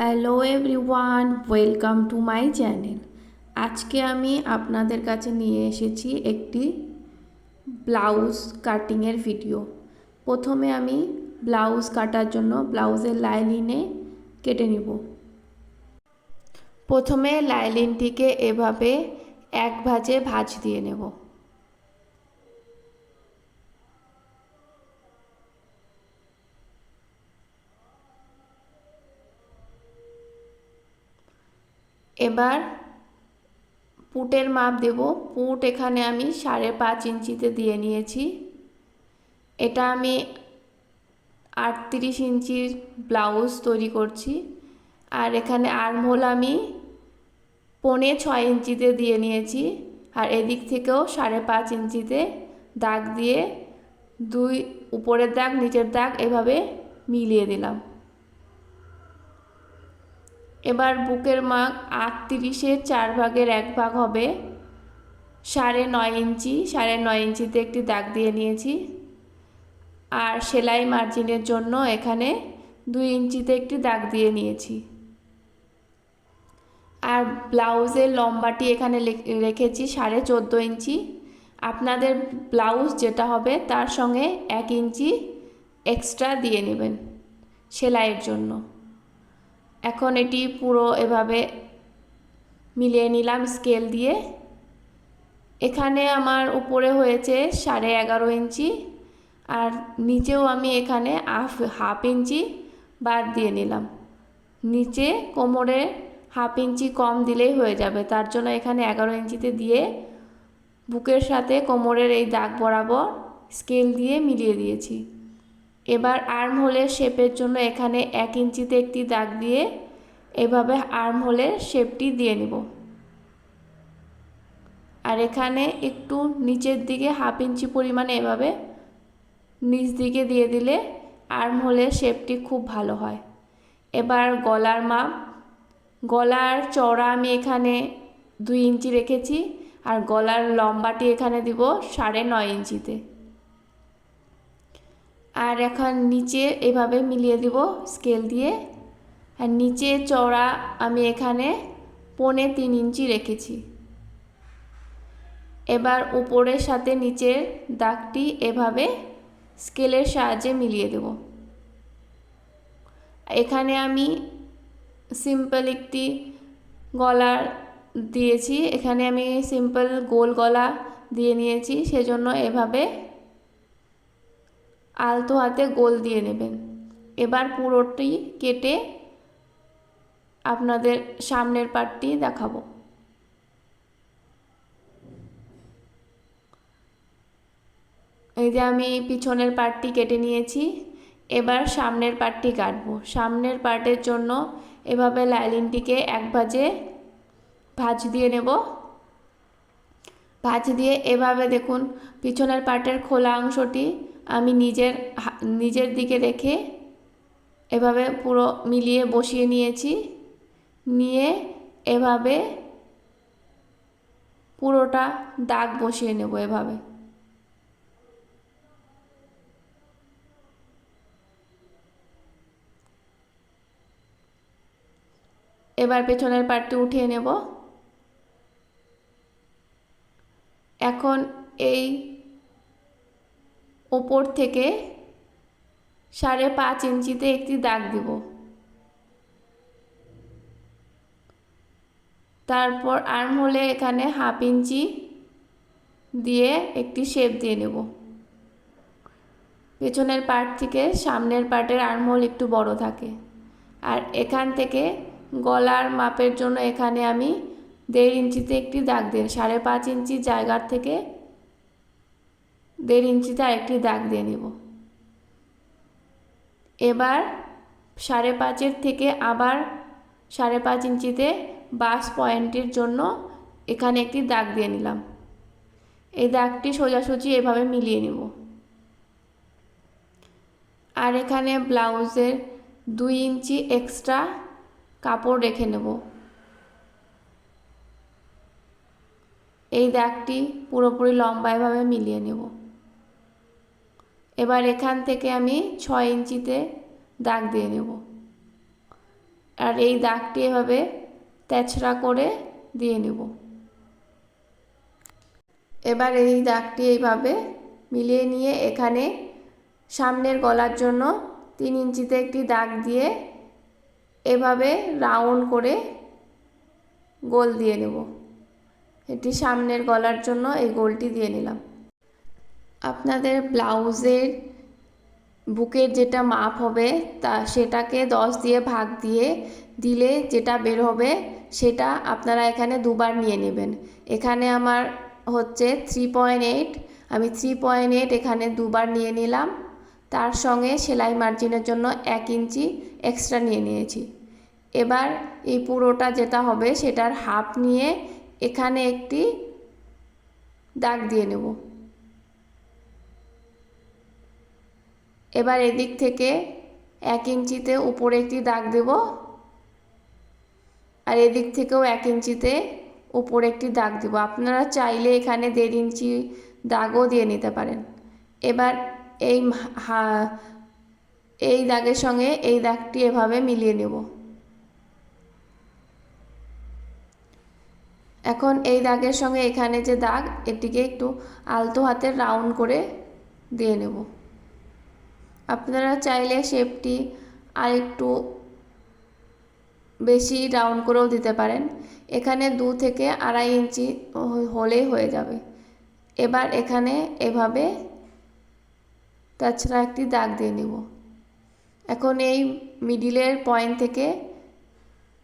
Hello everyone, welcome to my channel. আজকে আমি আপনাদের কাছে নিয়ে এসেছি একটি ব্লাউজ কাটিংয়ের ভিডিও। প্রথমে আমি ব্লাউজ কাটার জন্য ব্লাউজের লাইনিংয়ে কেটে নিব। প্রথমে লাইনিংটিকে এভাবে এক ভাঁজে ভাঁজ দিয়ে নেব। এবার পুটের মাপ দেব। পুট এখানে আমি 5.5 ইঞ্চিতে দিয়ে নিয়েছি। এটা আমি 38 ইঞ্চির ব্লাউজ তৈরি করছি। আর এখানে আর্মহোল আমি 6.25 ইঞ্চিতে দিয়ে নিয়েছি। আর এদিক থেকেও 5.5 ইঞ্চিতে দাগ দিয়ে দুই উপরের দাগ নিচের দাগ এভাবে মিলিয়ে দিলাম। এবার বুকের মাপ 38-এর 4 ভাগের 1 ভাগ হবে 9.5 ইঞ্চি। 9.5 ইঞ্চিতে একটি দাগ দিয়ে নিয়েছি। আর সেলাই মার্জিনের জন্য এখানে 2 ইঞ্চিতে একটি দাগ দিয়ে নিয়েছি। আর ব্লাউজের লম্বাটি এখানে রেখেছি 14.5 ইঞ্চি। আপনাদের ব্লাউজ যেটা হবে তার সঙ্গে 1 ইঞ্চি এক্সট্রা দিয়ে নেবেন সেলাইয়ের জন্য। এখন এটি পুরো এভাবে মিলিয়ে নিলাম স্কেল দিয়ে। এখানে আমার উপরে হয়েছে 11.5 ইঞ্চি আর নিচেও আমি এখানে হাফ ইঞ্চি বাদ দিয়ে নিলাম। নিচে কোমরে হাফ ইঞ্চি কম দিলেই হয়ে যাবে, তার জন্য এখানে 11 ইঞ্চিতে দিয়ে বুকের সাথে কোমরের এই দাগ বরাবর স্কেল দিয়ে মিলিয়ে দিয়েছি। এবার আর্মহোলের শেপের জন্য এখানে 1 ইঞ্চিতে একটি দাগ দিয়ে এভাবে আর্মহোলের শেপটি দিয়ে নেব। আর এখানে একটু নিচের দিকে হাফ ইঞ্চি পরিমাণে এভাবে নিচ দিকে দিয়ে দিলে আর্মহোলের শেপটি খুব ভালো হয়। এবার গলার মাপ, গলার চওড়া আমি এখানে 2 ইঞ্চি রেখেছি আর গলার লম্বাটি এখানে দিব 9.5 ইঞ্চিতে। আর এখন নিচে এভাবে মিলিয়ে দিব স্কেল দিয়ে। আর নিচে চওড়া আমি এখানে 3.25 ইঞ্চি রেখেছি। এবার উপরের সাথে নিচের দাগটি এভাবে স্কেলের সাহায্যে মিলিয়ে দেব। এখানে আমি সিম্পল একটি গলার দিয়েছি, এখানে আমি সিম্পল গোল গলা দিয়ে নিয়েছি, সেজন্য এভাবে আলতো হাতে গোল দিয়ে নেবেন। এবার পুরোটি কেটে আপনাদের সামনের পার্টটি দেখাবো। এই যে আমি পিছনের পার্টটি কেটে নিয়েছি। এবার সামনের পার্টটি কাটবো। সামনের পার্টের জন্য এভাবে লাইনিংটিকে এক ভাঁজে ভাঁজ দিয়ে নেব। ভাঁজ দিয়ে এভাবে দেখুন পিছনের পার্টের খোলা অংশটি আমি নিজের দিকে রেখে এভাবে পুরো মিলিয়ে বসিয়ে নিয়েছি। নিয়ে এভাবে পুরোটা দাগ বসিয়ে নেব এভাবে। এবার পেছনের পার্টটি উঠিয়ে নেব। এখন এই ওপর থেকে 5.5 ইঞ্চিতে একটি দাগ দিব। তারপর আর্মহোলে এখানে হাফ ইঞ্চি দিয়ে একটি শেপ দিয়ে নেব। পেছনের পার্ট থেকে সামনের পার্টের আর্মহোল একটু বড় থাকে। আর এখান থেকে গলার মাপের জন্য এখানে আমি 1.5 ইঞ্চিতে একটি দাগ দিই। 5.5 ইঞ্চি জায়গার থেকে 1.5 ইঞ্চিতে আরেকটি দাগ দিয়ে নেব। এবার 5.5 থেকে আবার 5.5 ইঞ্চিতে বাস পয়েন্টের জন্য এখানে একটি দাগ দিয়ে নিলাম। এই দাগটি সোজাসুজি এভাবে মিলিয়ে নেব। আর এখানে ব্লাউজের 2 ইঞ্চি এক্সট্রা কাপড় রেখে নেব। এই দাগটি পুরোপুরি লম্বা এভাবে মিলিয়ে নেব। এবার এখান থেকে আমি 6 ইঞ্চিতে দাগ দিয়ে নেব। আর এই দাগটি এভাবে তেছড়া করে দিয়ে নেব। এবার এই দাগটি এইভাবে মিলিয়ে নিয়ে এখানে সামনের গলার জন্য 3 ইঞ্চিতে একটি দাগ দিয়ে এভাবে রাউন্ড করে গোল দিয়ে নেব। এটি সামনের গলার জন্য এই গোলটি দিয়ে নিলাম। আপনাদের ব্লাউজের বুকের যেটা মাপ হবে সেটাকে 10 দিয়ে ভাগ দিয়ে দিলে যেটা বের হবে সেটা আপনারা এখানে দুবার নিয়ে নেবেন। এখানে আমার হচ্ছে 3.8, আমি 3.8 এখানে দুবার নিয়ে নিলাম। তার সঙ্গে সেলাই মার্জিনের জন্য 1 ইঞ্চি এক্সট্রা নিয়ে নিয়েছি। এবার এই পুরোটা যেটা হবে সেটার হাফ নিয়ে এখানে একটি দাগ দিয়ে নেব। এবার এদিক থেকে 1 ইঞ্চিতে উপরে একটি দাগ দেব, আর এদিক থেকেও 1 ইঞ্চিতে উপরে একটি দাগ দেব। আপনারা চাইলে এখানে 1.5 ইঞ্চি দাগও দিয়ে নিতে পারেন। এবার এই দাগের সঙ্গে এই দাগটি এভাবে মিলিয়ে নেব। এখন এই দাগের সঙ্গে এখানে যে দাগ এটিকে একটু আলতো হাতে রাউন্ড করে দিয়ে নেব। আপনারা চাইলে শেপটি আর একটু বেশি রাউন্ড করেও দিতে পারেন। এখানে 2 থেকে 2.5 ইঞ্চি হলেই হয়ে যাবে। এবার এখানে এভাবে তাছাড়া একটি দাগ দিয়ে নেব। এখন এই মিডিলের পয়েন্ট থেকে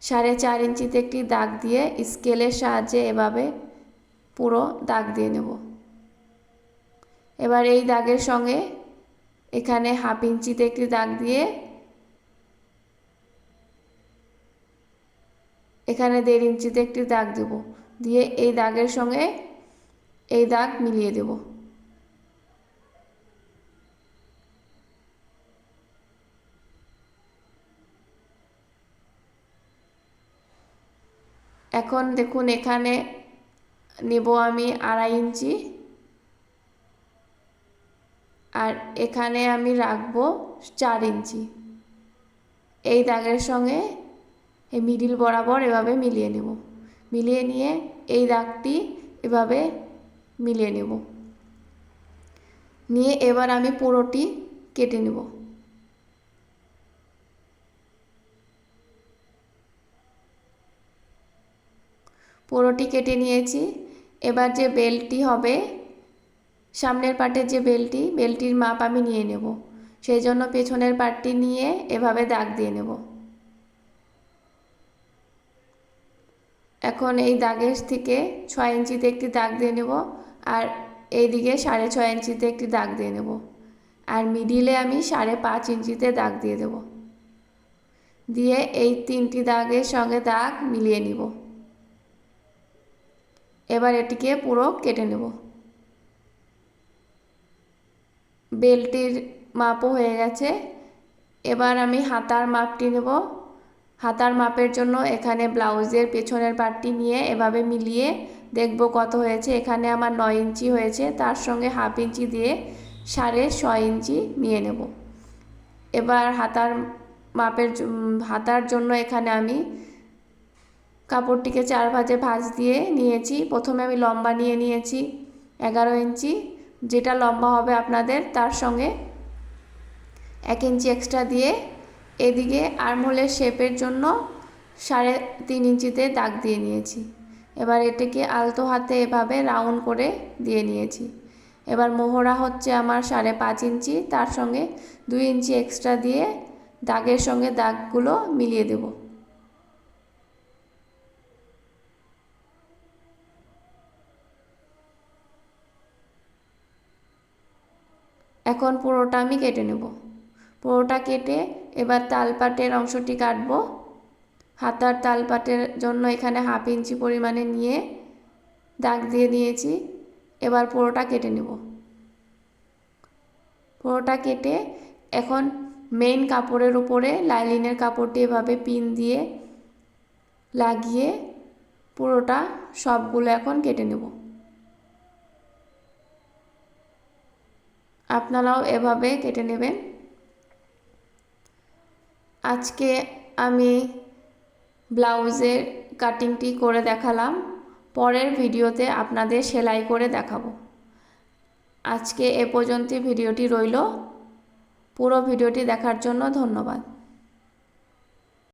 4.5 ইঞ্চিতে একটি দাগ দিয়ে স্কেলের সাহায্যে এভাবে পুরো দাগ দিয়ে নেব। এবার এই দাগের সঙ্গে এখানে 1/2 ইঞ্চিতে একটি দাগ দিয়ে এখানে 1.5 ইঞ্চিতে একটি দাগ দেব, দিয়ে এই দাগের সঙ্গে এই দাগ মিলিয়ে দেব। এখন দেখুন এখানে নেব আমি 2.5 ইঞ্চি, আর এখানে আমি রাখবো 4 ইঞ্চি। এই দাগের সঙ্গে এই মিডিল বরাবর এভাবে মিলিয়ে নেব। মিলিয়ে নিয়ে এই দাগটি এভাবে মিলিয়ে নেব। নিয়ে এবার আমি পুরোটি কেটে নেব। পুরোটি কেটে নিয়েছি। এবার যে বেল্টটি হবে, সামনের পার্টের যে বেল্টটির মাপ আমি নিয়ে নেব। সেই জন্য পেছনের পার্টটি নিয়ে এভাবে দাগ দিয়ে নেব। এখন এই দাগের থেকে 6 ইঞ্চিতে একটি দাগ দিয়ে নেব, আর এই দিকে 6.5 ইঞ্চিতে একটি দাগ দিয়ে নেব, আর মিডিলে আমি 5.5 ইঞ্চিতে দাগ দিয়ে দেব। দিয়ে এই 3টি দাগের সঙ্গে দাগ মিলিয়ে নিব। এবার এটিকে পুরো কেটে নেব। বেল্টটির মাপও হয়ে গেছে। এবার আমি হাতার মাপটি নেব। হাতার মাপের জন্য এখানে ব্লাউজের পেছনের পার্টটি নিয়ে এভাবে মিলিয়ে দেখব কত হয়েছে। এখানে আমার 9 ইঞ্চি হয়েছে, তার সঙ্গে 1/2 ইঞ্চি দিয়ে 6.5 ইঞ্চি নিয়ে নেব। এবার হাতার জন্য এখানে আমি কাপড়টিকে 4 ভাঁজে ভাঁজ দিয়ে নিয়েছি। প্রথমে আমি লম্বা নিয়ে নিয়েছি 11 ইঞ্চি, যেটা লম্বা হবে আপনাদের তার সঙ্গে 1 ইঞ্চি এক্সট্রা দিয়ে এদিকে আর্মহোলের শেপের জন্য 3.5 ইঞ্চিতে দাগ দিয়ে নিয়েছি। এবার এটাকে আলতো হাতে এভাবে রাউন্ড করে দিয়ে নিয়েছি। এবার মোহরা হচ্ছে আমার 5.5 ইঞ্চি, তার সঙ্গে 2 ইঞ্চি এক্সট্রা দিয়ে দাগের সঙ্গে দাগগুলো মিলিয়ে দেব। এখন পুরোটা আমি কেটে নেব। পুরোটা কেটে এবার তালপাটের অংশটি কাটব। হাতার তালপাটের জন্য এখানে 1/2 ইঞ্চি পরিমাণে নিয়ে দাগ দিয়ে নিয়েছি। এবার পুরোটা কেটে নেব। পুরোটা কেটে এখন মেইন কাপড়ের উপরে লাইলিনের কাপড়টি এভাবে পিন দিয়ে লাগিয়ে পুরোটা সবগুলো এখন কেটে নেব। আপনারাও এভাবে কেটে নেবেন। আজকে আমি ব্লাউজের কাটিংটি করে দেখালাম। পরের ভিডিওতে আপনাদের সেলাই করে দেখাবো। আজকে এ পর্যন্ত ভিডিওটি রইল। পুরো ভিডিওটি দেখার জন্য ধন্যবাদ।